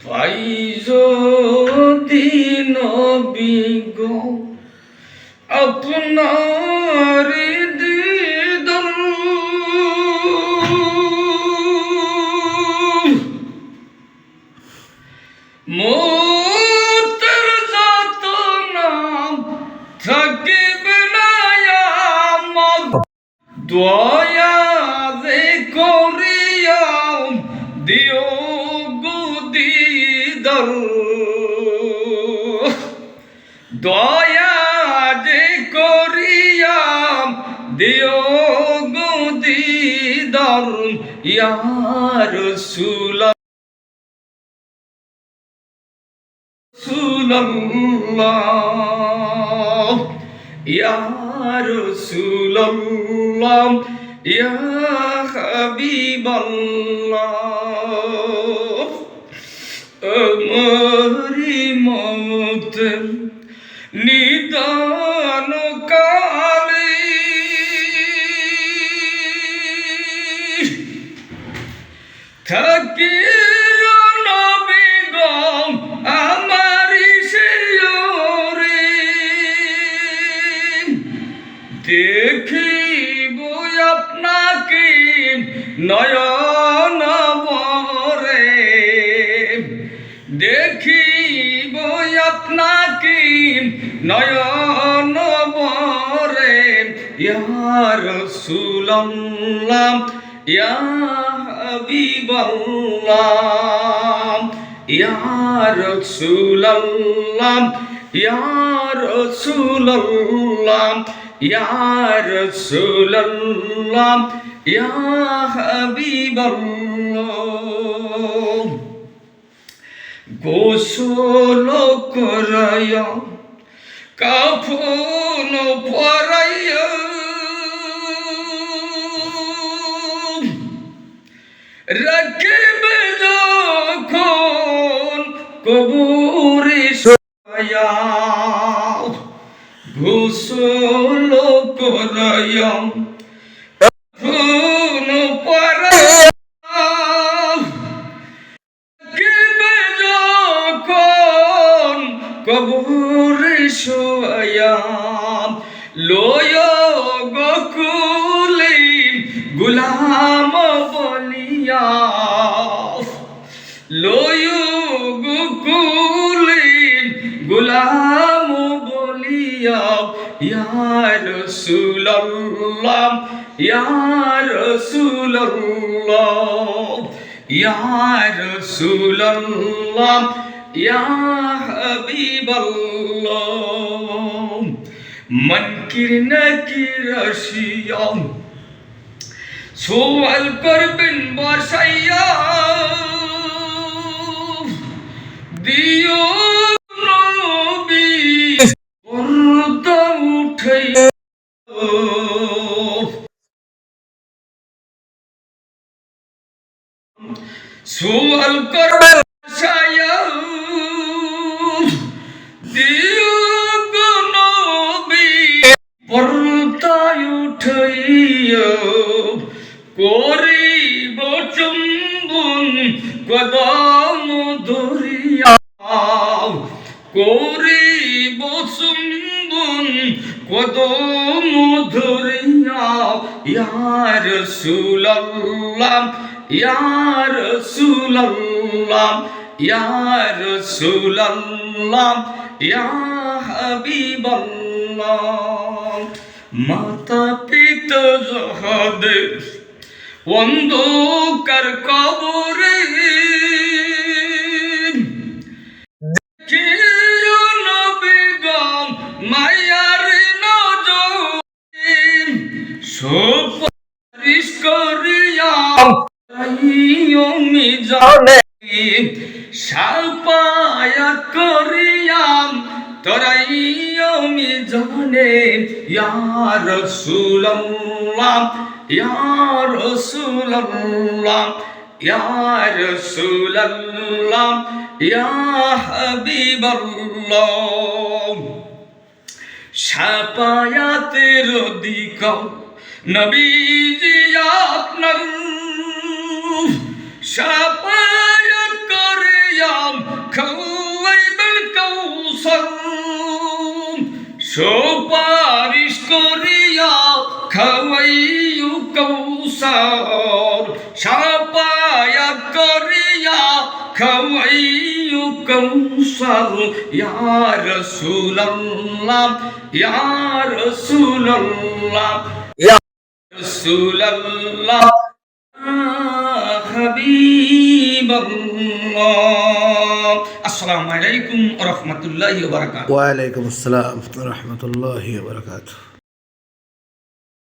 পাই যদি নবী গো আপনার দিদার মতের যত নাম থাকিবে না আমার দয়া যে করিয়াও দিও গো দিদার দয়া যে করিয়াম দিও গো দিদার ইয়া রাসূলুল্লাহ ইয়া রাসূলুল্লাহ ইয়া হাবিবাল্লাহ আমারি মত নিদান কালে থাকি নবী গো আমারি শিয়রে দেখিব আপনাকে নয়ন ভরে দেখিব আপনাকে নয়ন ভরে ইয়া রাসূলুল্লাহ ইয়া হাবিবাল্লাহ ইয়া রাসূলুল্লাহ ইয়া রাসূলুল্লাহ ইয়া রাসূলুল্লাহ ইয়া হাবিবাল্লাহ গোসল করায়া কাফন পরায়া রাখিবে যখন কবরে শুয়া গোসল করায়া কাফন পরায়া রাখিবে যখন কবরে শুয়া লয় গকুলে গুলাম বলিয়া লয় গকুলে গুলাম বলিয়া ইয়া রাসূলুল্লাহ ইয়া রাসূলুল্লাহ ইয়া রাসূলুল্লাহ ইয়া হাবিবাল্লাহ মনকির নাকির আসিয়া সোয়াল করবেন বসাইয়া দিও নবী পর্দা উঠাইয়া সোয়াল করবেন বসাইয়া দিও গো নবী পর্দা উঠাইয়া করিব চুম্বন কদম ধরিয়া করিব চুম্বন কদম ধরিয়া ইয়া রাসূলুল্লাহ ইয়া রাসূলুল্লাহ ইয়া রাসূলুল্লাহ ইয়া হাবিবাল্লাহ মাতা পিতা যাহাদের অন্ধকার কবরে দেখিও নবী গো মায়ার নজরে সুপারিশ করিয়া তাইও মিজানে সাফায়াত করিয়া তরাইও মিজানে ইয়া রাসূলুল্লাহ ইয়া রাসূলুল্লাহ ইয়া রাসূলুল্লাহ ইয়া হাবিবাল্লাহ সাফায়াতের অধিকার নবীজি আপনার সাফায়াত করিয়া করিয়া খাওয়াইবেন কাউসার সুপারিশ করিয়া খাওয়াইও কাউসার সাফায়াত করিয়া খাওয়াইও কাউসার ইয়া রাসূলুল্লাহ ইয়া রাসূলুল্লাহ ইয়া রাসূলুল্লাহ হাবিবাল্লাহ। আসসালামু আলাইকুম ওয়া রাহমাতুল্লাহি ওয়া বারাকাতুহু। ওয়া আলাইকুম আসসালাম ওয়া রাহমাতুল্লাহি ওয়া বারাকাতুহু।